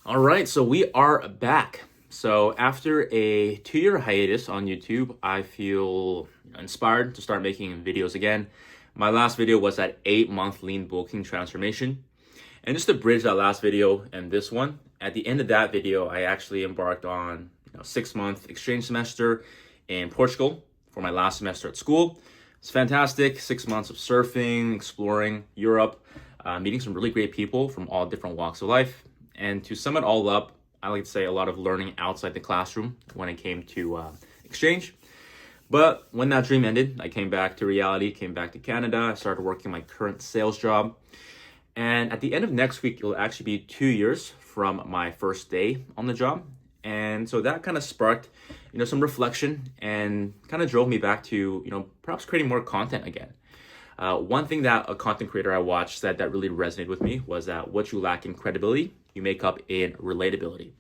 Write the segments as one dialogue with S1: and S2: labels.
S1: All right, so we are back. So after a 2-year hiatus on YouTube, I feel inspired to start making videos again. My last video was that 8-month lean bulking transformation. And just to bridge that last video and this one, at the end of that video, I actually embarked on a 6-month exchange semester in Portugal for my last semester at school. It's fantastic. 6 months of surfing, exploring Europe, meeting some really great people from all different walks of life. And to sum it all up, I like to say a lot of learning outside the classroom when it came to exchange. But when that dream ended, I came back to reality, came back to Canada. I started working my current sales job. And at the end of next week, it'll actually be 2 years from my first day on the job. And so that kind of sparked, some reflection and kind of drove me back to, perhaps creating more content again. One thing that a content creator I watched said that really resonated with me was that what you lack in credibility, you make up in relatability.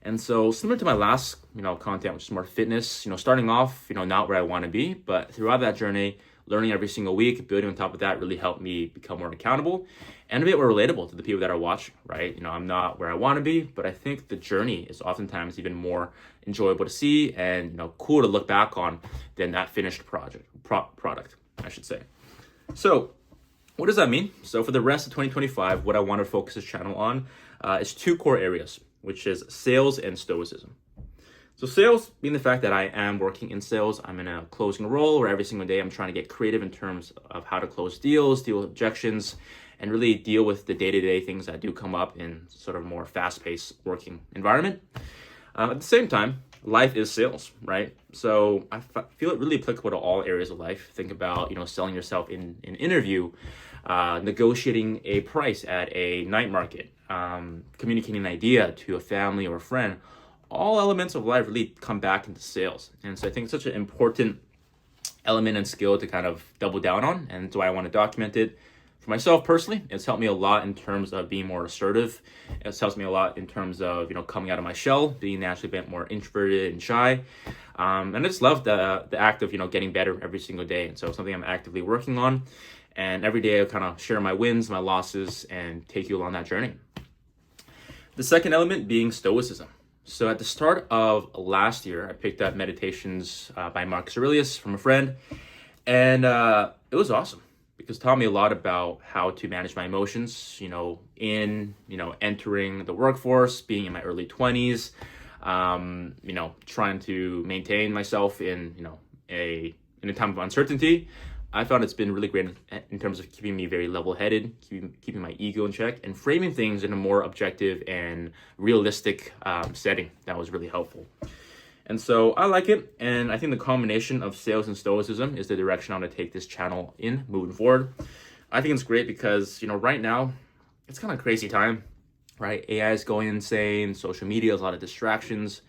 S1: And so similar to my last, content, which is more fitness, starting off, not where I want to be, but throughout that journey, learning every single week, building on top of that really helped me become more accountable and a bit more relatable to the people that are watching, right? I'm not where I want to be, but I think the journey is oftentimes even more enjoyable to see and, cool to look back on than that finished product, I should say. So what does that mean? So for the rest of 2025, what I want to focus this channel on is 2 core areas, which is sales and stoicism. So sales being the fact that I am working in sales, I'm in a closing role where every single day I'm trying to get creative in terms of how to close deals, deal with objections, and really deal with the day-to-day things that do come up in sort of more fast-paced working environment. At the same time, life is sales, right? So I feel it really applicable to all areas of life. Think about, selling yourself in an interview, negotiating a price at a night market, communicating an idea to a family or a friend. All elements of life really come back into sales. And so I think it's such an important element and skill to kind of double down on. And so I want to document it. For myself personally, it's helped me a lot in terms of being more assertive. It helps me a lot in terms of, coming out of my shell, being naturally a bit more introverted and shy. And I just love the act of, getting better every single day. And so it's something I'm actively working on. And every day I kind of share my wins, my losses, and take you along that journey. The second element being stoicism. So at the start of last year, I picked up Meditations by Marcus Aurelius from a friend. And it was awesome because it taught me a lot about how to manage my emotions, entering the workforce, being in my early 20s, trying to maintain myself in a time of uncertainty. I found it's been really great in terms of keeping me very level-headed, keeping my ego in check, and framing things in a more objective and realistic setting. That was really helpful. And so I like it, and I think the combination of sales and stoicism is the direction I want to take this channel in moving forward. I think it's great because, right now, it's kind of a crazy time, right? AI is going insane, social media has a lot of distractions.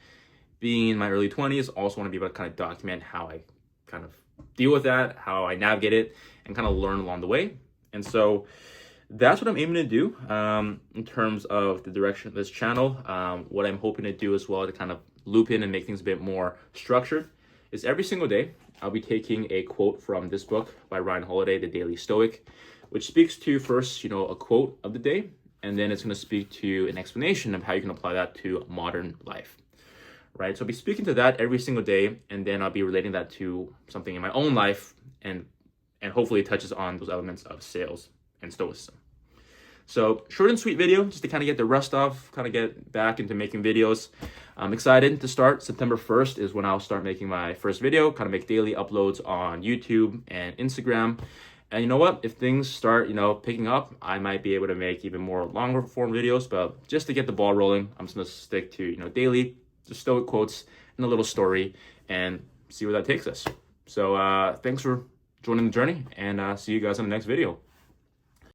S1: Being in my early 20s, also want to be able to kind of document how I kind of deal with that, how I navigate it, and kind of learn along the way. And so that's what I'm aiming to do in terms of the direction of this channel. What I'm hoping to do as well to kind of loop in and make things a bit more structured is every single day I'll be taking a quote from this book by Ryan Holiday, The Daily Stoic, which speaks to first, a quote of the day, and then it's going to speak to an explanation of how you can apply that to modern life. Right, so I'll be speaking to that every single day, and then I'll be relating that to something in my own life, and hopefully it touches on those elements of sales and stoicism. So short and sweet video, just to kind of get the rust off, kind of get back into making videos. I'm excited to start. September 1st is when I'll start making my first video, kind of make daily uploads on YouTube and Instagram. And you know what? If things start, picking up, I might be able to make even more longer form videos. But just to get the ball rolling, I'm just going to stick to, daily, just stoic quotes and a little story and see where that takes us. So thanks for joining the journey, and see you guys in the next video.